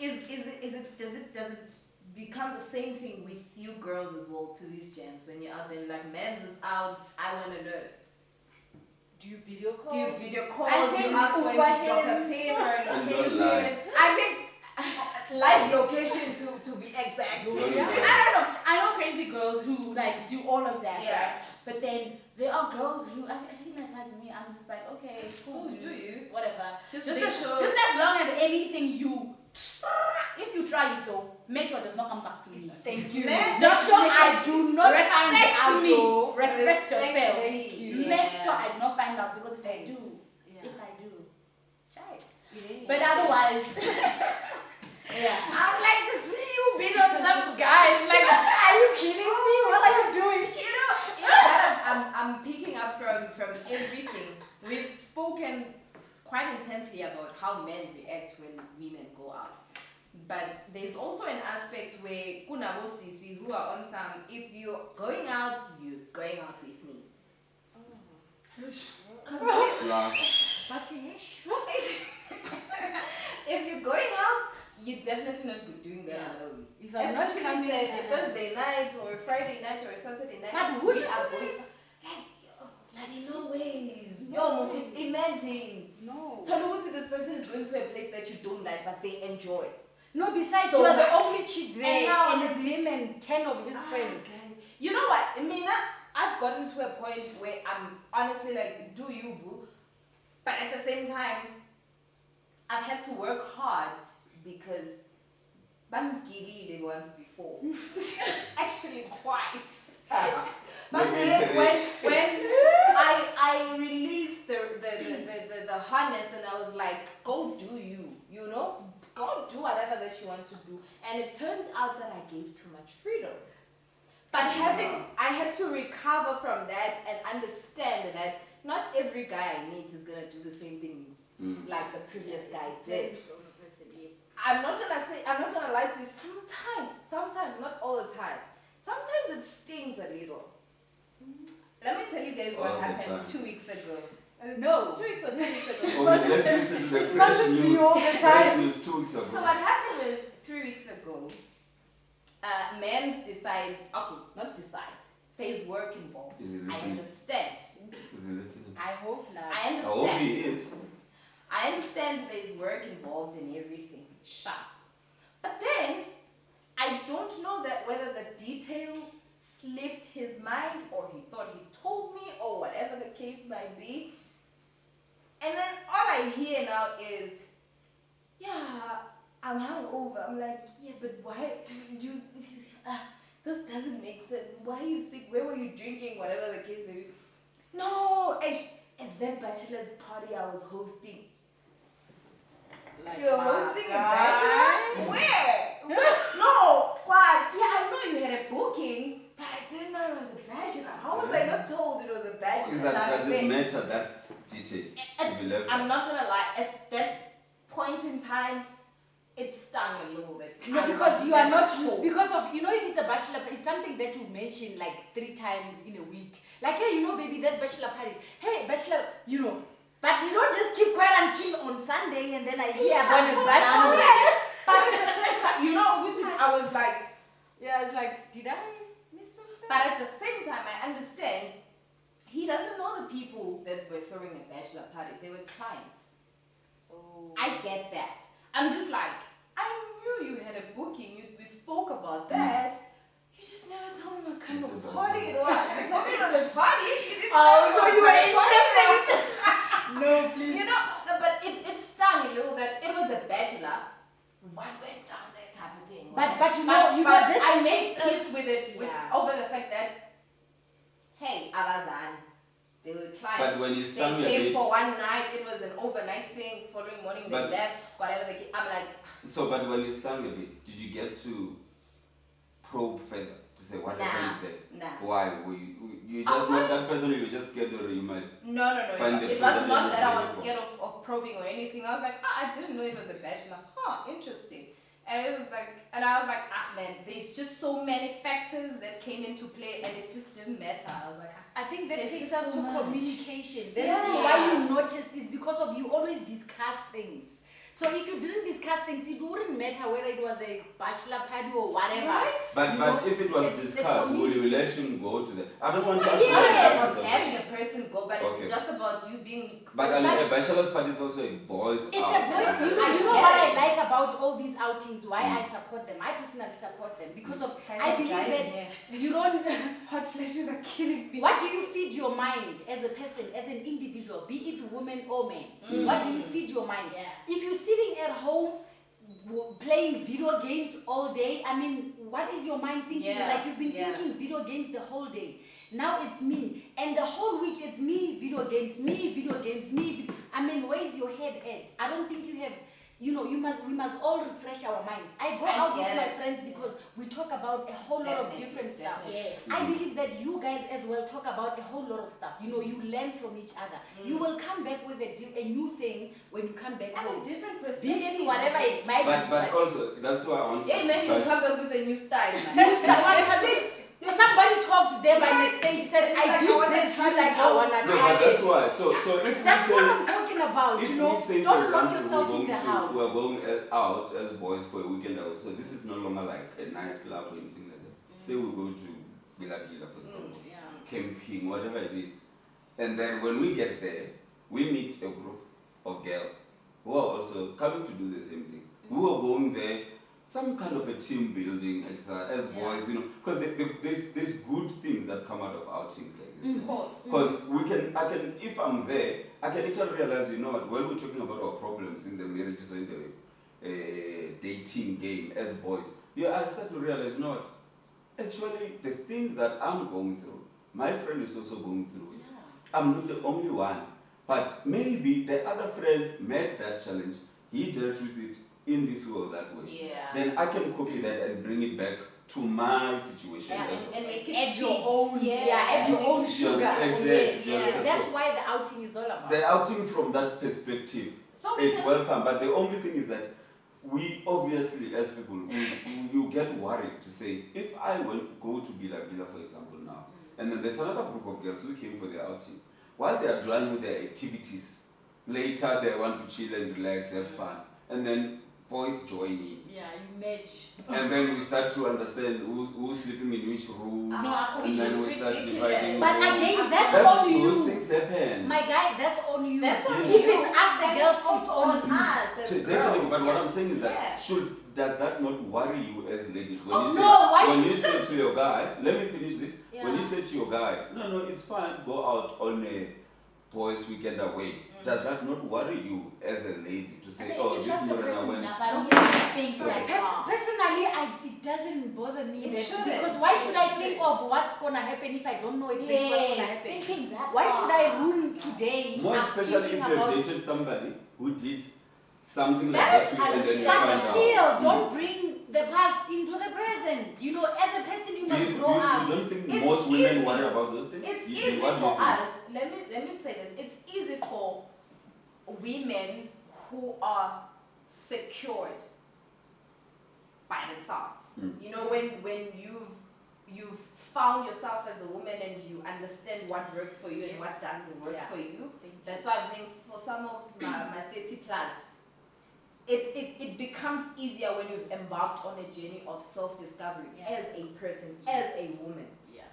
does it become the same thing with you girls as well to these gents when you're out there like men's is out, I wanna know. Do you video call? Do you ask for him to drop a pin or a location? I think live location to be exact. Yeah. I don't know. I know crazy girls who like do all of that, yeah. Right? But then there are girls who I think that's like me. I'm just like, okay, cool, do you? Whatever. Just as long as anything you, if you try it though, make sure it does not come back to me. Thank you. Just sure I do not respect me. Respect yourself. Yeah. Make sure I do not find out because if I do, try it. Yeah. But otherwise, yeah. I would like to see you beat on some guys. Like, are you kidding me? What are you doing? You know, I'm picking up from everything. We've spoken quite intensely about how men react when women go out. But there's also an aspect where kunabo sisi who are on some, if you're going out with me. If you're going out, you're definitely not doing that alone. If I'm especially not coming a Thursday night or a Friday night or a Saturday night, but we are going. Like no ways. Imagine. No. Toluti, this person is going to a place that you don't like, but they enjoy. No, besides so you are much. the only chick there, and it's him and 10 of his friends. Guys. You know what, Mina? I've gotten to a point where I'm honestly like, do you, boo? But at the same time, I've had to work hard because Bangilile once before. Actually twice. But when I released the harness and I was like, go do you, you know? Go do whatever that you want to do. And it turned out that I gave too much freedom. But I had to recover from that and understand that not every guy I meet is gonna do the same thing like the previous guy did. I'm not gonna lie to you. Sometimes, not all the time. Sometimes it stings a little. Let me tell you guys what happened 2 weeks ago. No. 2 weeks or 3 weeks ago. Okay, let's listen to the fresh news. Fresh news 2 weeks ago. So what happened was 3 weeks ago, men decide, not decide, there's work involved. Is he I listening? understand. Is he listening? I hope not. I understand. I hope he is. I understand there's work involved in everything. Sure. But then, I don't know that whether the detail slipped his mind or he thought he told me or whatever the case might be. And then all I hear now is, yeah, I'm hungover. I'm like, yeah, but why you? This doesn't make sense. Why are you sick? Where were you drinking? Whatever the case may be. No, it's that bachelor's party I was hosting. Like, you're hosting a bachelor? Where? No, what? Yeah, I know you had a booking, but I didn't know it was a bachelor. How was I not told it was a bachelor? Does it matter? That's detail. I'm not gonna lie. At that point in time, it stung a little bit. No, because you are not used, because of, you know, if it's a bachelor, it's something that you mention like 3 times in a week. Like, hey, you know, baby, that bachelor party. Hey, bachelor, you know. But you don't just keep quiet until on Sunday and then I hear about a bachelor. But at the same time, you know, I was like, yeah, it's like, did I miss something? But at the same time, I understand he doesn't know the people that were throwing a bachelor party. They were clients. Oh. I get that. I'm just like, I knew you had a booking. We spoke about that. You just never told me what kind of party it was. You told me it was a party. You didn't so you were interested. No, please. You know, no, but it stung a little that it was a bachelor. What went down there type of thing. But you know this I made peace with it over the fact that, hey, Abazan, they were clients. But when you stung they came a bit, for one night, it was an overnight thing, following morning they left, whatever they came. I'm like... So, but when you stung a bit, did you get to probe further? To say what happened there? Nah. Why? You just not that person, you just scared or you might No. find the It truth was not that that I you're was scared of probing or anything. I was like, I didn't know it was a bachelor. Interesting. And it was like, and I was like, man, there's just so many factors that came into play and it just didn't matter. I was like, I think that there's takes just us so to much. communication. The Yeah. reason why you notice is because of you always discuss things. So if you didn't discuss things, it wouldn't matter whether it was a bachelor party or whatever. Right? But if it was it's the discussed, will you let him go to the? I don't want to ask It's not you about that. having a person go, but Okay. it's just about you being. But a bachelor's party is also a boys' It's out. a boys. You know what I like about all these outings? Why I support them? I personally support them because of I believe that you don't. Hot flashes are killing me. What do you feed your mind as a person, as an individual, be it woman or man? What do you feed your mind? Yeah. If you're sitting at home playing video games all day, I mean, what is your mind thinking? Yeah. Like you've been thinking video games the whole day. Now it's me, and the whole week it's me, video games, me, video games, me. I mean, where's your head at? I don't think you have. We must all refresh our minds. I go out with my friends because we talk about a whole lot of different stuff. Yes. I believe that you guys as well talk about a whole lot of stuff. You learn from each other. You will come back with a new thing when you come back And home. a different Be perspective. it whatever it might be. But also that's why I want. Yeah, maybe to you come back with a new style. Somebody talked there by mistake, said, I Like, did I wanna this, try like, it I out. wanna No, try but that's it. why. So if we That's say, what I'm talking about, if you know. we say, for Don't lock example, yourself in the house. we're going out as boys for a weekend out, so this is no longer like a nightclub or anything like that. Say we go to Bila for example, camping, whatever it is, and then when we get there, we meet a group of girls who are also coming to do the same thing. We are going there. Some kind of a team building exercise as boys, because there's good things that come out of outings like this. Of course. Because if I'm there, I can actually realize, what, when we're talking about our problems in the marriages or in the dating game as boys, I start to realize, what, actually the things that I'm going through, my friend is also going through it. I'm not the only one, but maybe the other friend met that challenge, he dealt with it in this way or that way. Yeah. Then I can copy that and bring it back to my situation Yeah, as well. And make it Add your fit. own, add your own sugar. Exactly. Yes, Yes. That's why the outing is all about. The outing from that perspective, So we it's can- welcome, but the only thing is that we obviously as people, you get worried to say, if I go to Bila for example now, and then there's another group of girls who came for their outing, while they are done with their activities, later they want to chill and relax, have fun, and then boys join in. Yeah, you match. And then we start to understand who's sleeping in which room, No, and which then is we start ridiculous. dividing. But rooms. again, that's on those you. things happen. My guy, that's on you. That's on If you. it's us, the And girls, it's it's also on you. us as Definitely, girls. but what I'm saying is that Yeah. does that not worry you as ladies when Oh, you no, say why when should- you say to your guy, let me finish this. Yeah. When you say to your guy, no, it's fine, go out on a boys' weekend away. Does that not worry you as a lady to say, oh, If this you trust the morning I person went? enough, I don't think things So- that far. Personally, it doesn't bother me It that, shouldn't. because why should I It think shouldn't. of what's gonna happen if I don't know exactly what's gonna Yes, happen? thinking that Why far. should I ruin today? More I'm especially thinking if you have about- dated somebody who did something like That that is to you and then you But find still, out. don't bring the past into the present. As a person, you Do must you grow up. don't think It's most women easy. worry about those things? It's You- easy what do you for think? us. Let me say this. It's easy for women who are secured by themselves. When you've found yourself as a woman and you understand what works for you and what doesn't work Yeah. for you. Thank you. That's why I'm saying for some of my 30 plus, it becomes easier when you've embarked on a journey of self-discovery Yeah. as a person, as a woman. Yeah.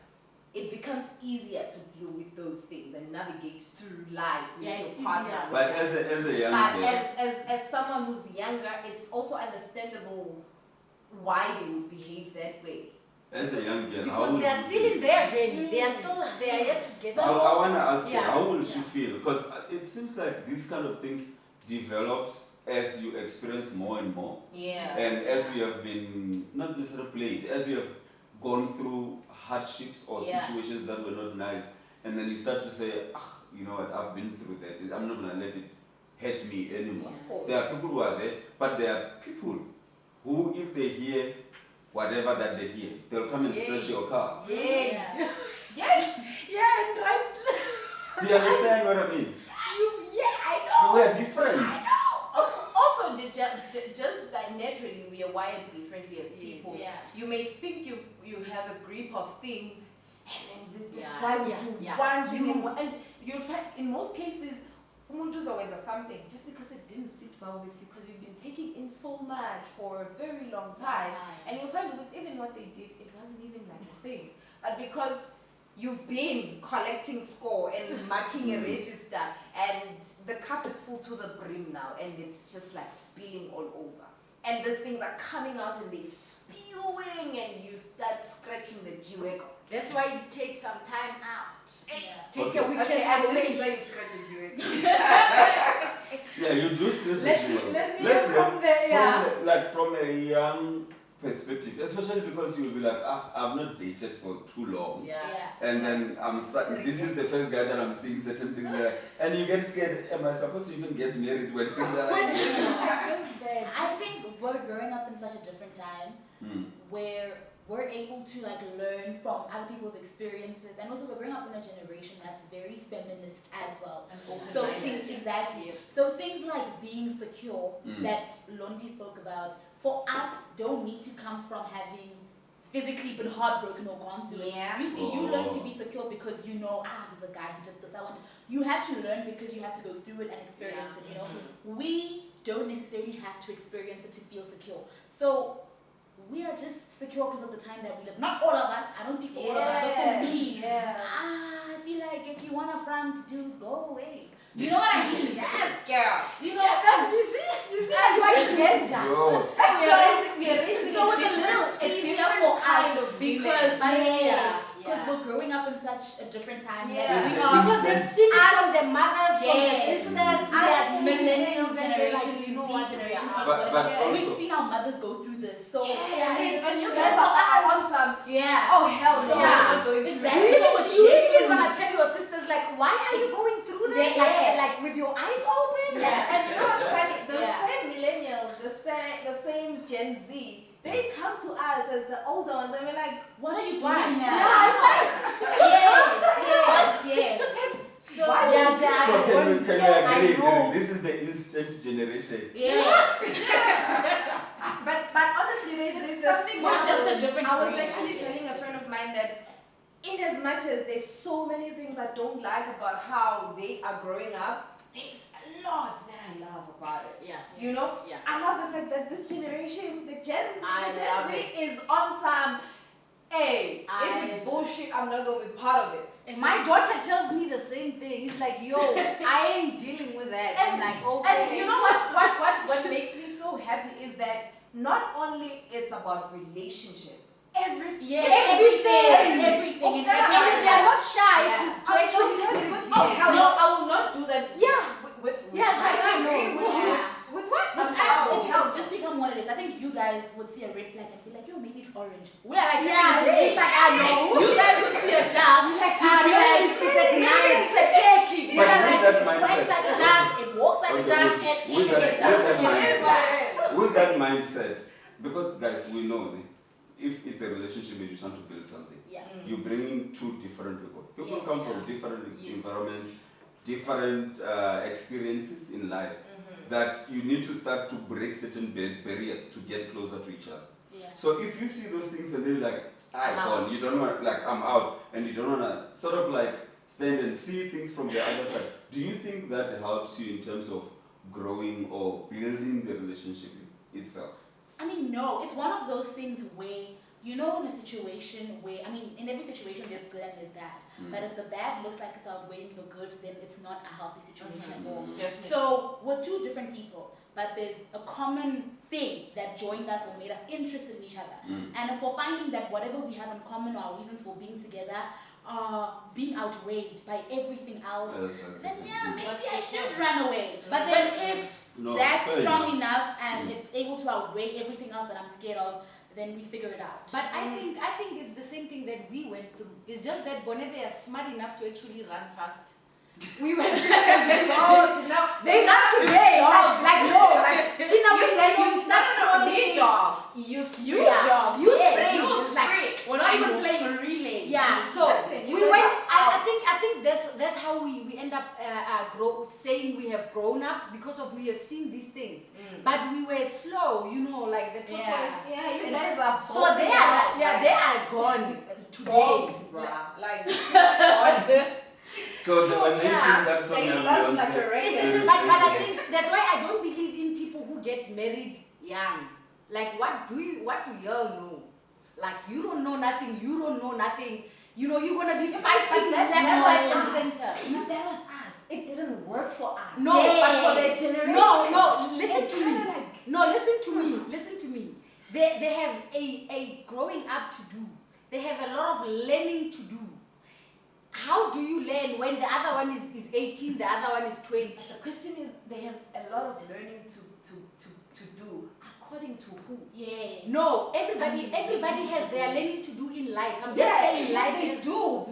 It becomes easier to deal with those things and navigate through life with Yeah, your it's partner. easier. But as a young But girl, as someone who's younger, it's also understandable why they would behave that way. as a young girl, how Because would they are you still feel? in their journey. They are yet together. I want to ask Yeah. her, how will she Yeah. feel? Because it seems like these kind of things develops as you experience more and more. Yeah. And as you have been, not necessarily played, as you have gone through hardships or Yeah. situations that were not nice, and then you start to say, you know what, I've been through that, I'm not going to let it hurt me anymore. Of course. There are people who are there, but there are people who, if they hear whatever that they hear, they'll come and Yeah. scratch your car. Yeah. Yeah. Yeah, and right. Do you understand what I mean? I know. We're different. Also, just like naturally, we are wired differently as people. Yeah. You may think you have a grip of things, and then this Yeah. guy will Yeah. do Yeah. one thing, and you'll find in most cases, umuntu uzokwenza something just because it didn't sit well with you, because you've been taking in so much for a very long time. And you'll find with even what they did, it wasn't even like a thing. But because you've been collecting score and marking a register, and the cup is full to the brim now, and it's just like spilling all over. And these things are coming out and they're spewing, and you start scratching the jiweko. That's why you take some time out. Yeah. Take a weekend Okay, I away. didn't say you scratch a jiweko. Yeah, you do spiritual Let's hear from the, from a young perspective, especially because you'll be like, I've not dated for too long. Yeah. And then this is the first guy that I'm seeing certain things there. And you get scared, am I supposed to even get married when things are like I think we're growing up in such a different time where we're able to like learn from other people's experiences, and also we're growing up in a generation that's very feminist as well. So things like being secure that Londi spoke about, for us, don't need to come from having physically been heartbroken or gone through it. Yeah. You see, you learn to be secure because you know, he's a guy who did this. You have to learn because you have to go through it and experience it. You know, we don't necessarily have to experience it to feel secure. So we are just secure because of the time that we live. Not all of us. I don't speak for all of us, but for me, I feel like if you want a friend to go away. You know what I mean? Yes, girl. You know, You see, you are in danger. Yo. We are raising so it's a little easier for us because because we're growing up in such a different time. Yeah. We are because they've seen it from the mothers, from the Yes. sisters, Us and millennial they're generation, like, you know Z what, generation, yeah. But we've also- seen our mothers go through this. So and you guys are on some. yeah. Oh hell no! Yeah. I'm not going through Exactly. that. You even want to tell your sisters, like, why are you going through that? Yes. Like with your eyes open? Yeah. And you know what's funny? The Yeah. same millennials, the same Gen Z, they come to us as the older ones, and we're like, What are you doing Why? here? yeah, it's like, Yes. So Why Yeah, would they are So the can ones we that I agree? know. This is the instant generation. yes. but honestly, there's something. We're just a different I was breed, actually I guess. telling a friend of mine that, in as much as there's so many things I don't like about how they are growing up, there's a lot that I love about it. Yeah. You know, Yeah. I love the fact that this generation, the Gen I Z love it. is on some. Hey, if I- it's bullshit, I'm not gonna be part of it. My daughter tells me the same thing. It's like, yo, I ain't dealing with that. I'm like, okay. And you know what makes me so happy is that not only it's about relationship, everything. Everything. And they are not shy Yeah. to actually feel it. Oh hell no, Yes. I will not do that. Yeah. With Yes, my I degree. know. With, Yeah. with what? But With it's just become what it is. I think you guys would see a red flag and be like, yo, maybe it's orange. We are like, Yeah, maybe it's like, I know. You guys would see a jug. Like, You'd be like, it's a knife. It's a turkey. You are But with like, that it works mindset- like a jug. It walks like a Okay, jug. with- It with is that- a jug. with that It is what it is. With that mindset, because guys, we know if it's a relationship and you're trying to build something, Yeah. you bring in two different people. People Yes. come from different Yes. environments, different experiences in life. That you need to start to break certain barriers to get closer to each other. Yeah. So if you see those things and they're like, I'm gone, out. you don't want, like, I'm out, and you don't want to sort of like stand and see things from the other side, do you think that helps you in terms of growing or building the relationship itself? I mean, no. It's one of those things where, you know, in a situation where, I mean, in every situation there's good and there's bad. But if the bad looks like it's outweighing the good, then it's not a healthy situation at all. Definitely. So we're two different people, but there's a common thing that joined us or made us interested in each other. And if we're finding that whatever we have in common or our reasons for being together are being outweighed by everything else, then yeah, maybe I should run away. But But then- if No, that's fair strong enough. enough and it's able to outweigh everything else that I'm scared of, then we figure it out. But I think it's the same thing that we went through. It's just that Bonnet, they are smart enough to actually run fast. We went through Oh, no. They not today. Like no, like Tina, You you start we crawling. jog. You Yeah. jog. You Yes, sprint. you It's like- sprint. We're not even playing a relay. Yeah, so Listen, we you went. are I out. think that's how we end up saying we have grown up because of we have seen these things. But we were slow, you know, like the tortoise. Yeah, you guys are So they are gone today. bold, bruh. Like, So when they yeah, sing that song, they and launch Beyonce- like a But race. I think that's why I don't believe in people who who get married young. Like, what do y'all know? Like, you don't know nothing. You don't know nothing. You know, you're gonna be fighting left, right, and center. No, that was us. It didn't work for us. No, but for their generation. No, listen it's to me. like, No, listen to me. They have a growing up to do. They have a lot of learning to do. How do you learn when the other one is 18, the other one is 20? The question is, they have a lot of learning to do. According to who? Yeah. No, everybody has their learning to do in life. I'm just saying life they is... do.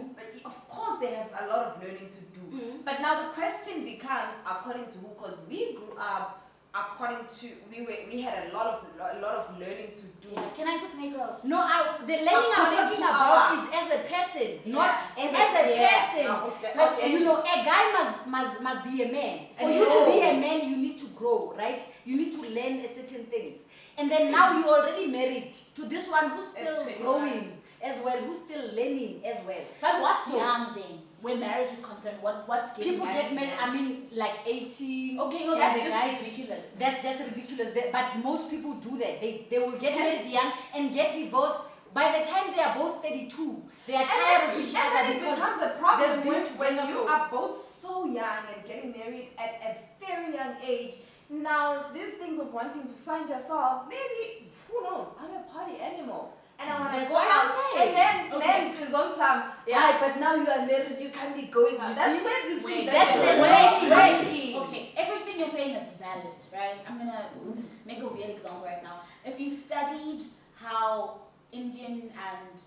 Of course, they have a lot of learning to do. Mm-hmm. But now the question becomes, according to who? Because we grew up according to we had a lot of learning to do. Yeah. Can I just make a No, the learning I'm talking about is as a person, not as a person. No, Like, you know, a guy must be a man. For you to be a man, you need to grow, right? You need to learn certain things. And then now you're already married to this one who's still growing as well, who's still learning as well. But what's young then? Where marriage is concerned, what's getting People get married, I mean, like 18. Okay, no, and that's the just guys- ridiculous. That's just ridiculous. But most people do that. They will get married young and get divorced. By the time they are both 32, they are tired of each And other then it because becomes a problem they've been when together you for- are both so young and getting married at a very young age. Now, these things of wanting to find yourself, maybe, who knows, I'm a party animal. And I want to That's go what I'm out. saying. And then Okay. men is on some, Yeah. but now you are married, you can't be going out. You That's see? where this Wait, thing that's that the you're way- crazy. Okay, everything you're saying is valid, right? I'm gonna make a weird example right now. If you've studied how Indian and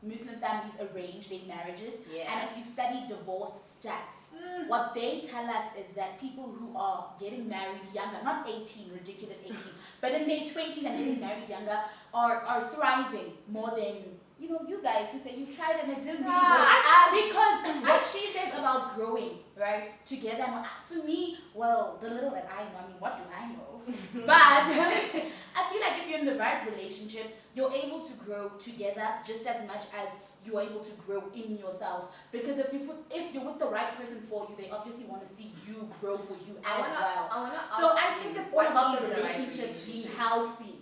Muslim families arrange their marriages, Yeah. and if you've studied divorce stats, what they tell us is that people who are getting married younger, not 18, ridiculous 18, but in their 20s and getting married younger, are thriving more than, you guys who say you've tried and it didn't really work. Because what she says about growing, right, together, for me, well, the little that I know, I mean, what do I know? But I feel like if you're in the right relationship, you're able to grow together just as much as you're able to grow in yourself. Because if you're with the right person for you, they obviously want to see you grow for you as well. So I think it's all about the relationship being healthy.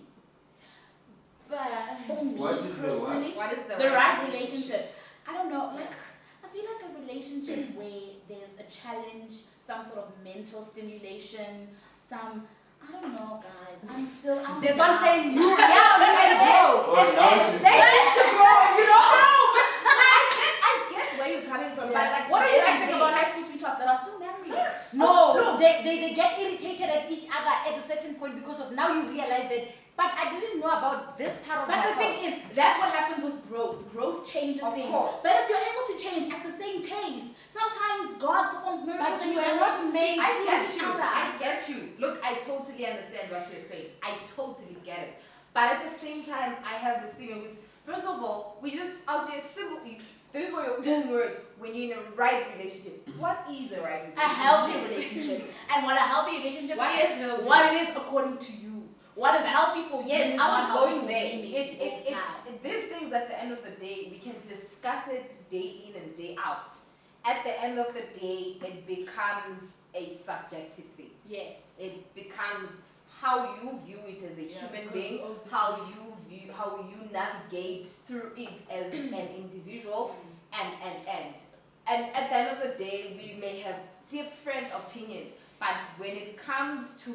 But for me What is the what? personally, What is the right relationship. I don't know, like, I feel like a relationship where there's a challenge, some sort of mental stimulation, I don't know, guys. I'm That's what I'm saying. You need to grow. Oh, now she's They need to grow, I get where you're coming from, but like, What do you guys think about high school sweethearts that are still married? No, they get irritated at each other at a certain point because of now you realize that, but I didn't know about this part of But the myself. thing is, that's what happens with growth. Growth changes Of things. course. But if you're able to change at the same pace, sometimes God performs miracles. But and you you're are able not to made speak I to get each you. other. I get you. Look, I totally understand what you're saying. I totally get it. But at the same time, I have this thing with, first of all, I'll say simply, these were your 10 words when you're in a right relationship. What is a right relationship? A healthy relationship. And what a healthy relationship What is, is healthy? what it is according to you. What is healthy for you Yes, is I not was healthy going for there. me all the time. These things at the end of the day, we can discuss it day in and day out. At the end of the day, it becomes a subjective thing. Yes. It becomes how you view it as a human being, how you navigate through it as an individual, and at the end of the day, we may have different opinions. But when it comes to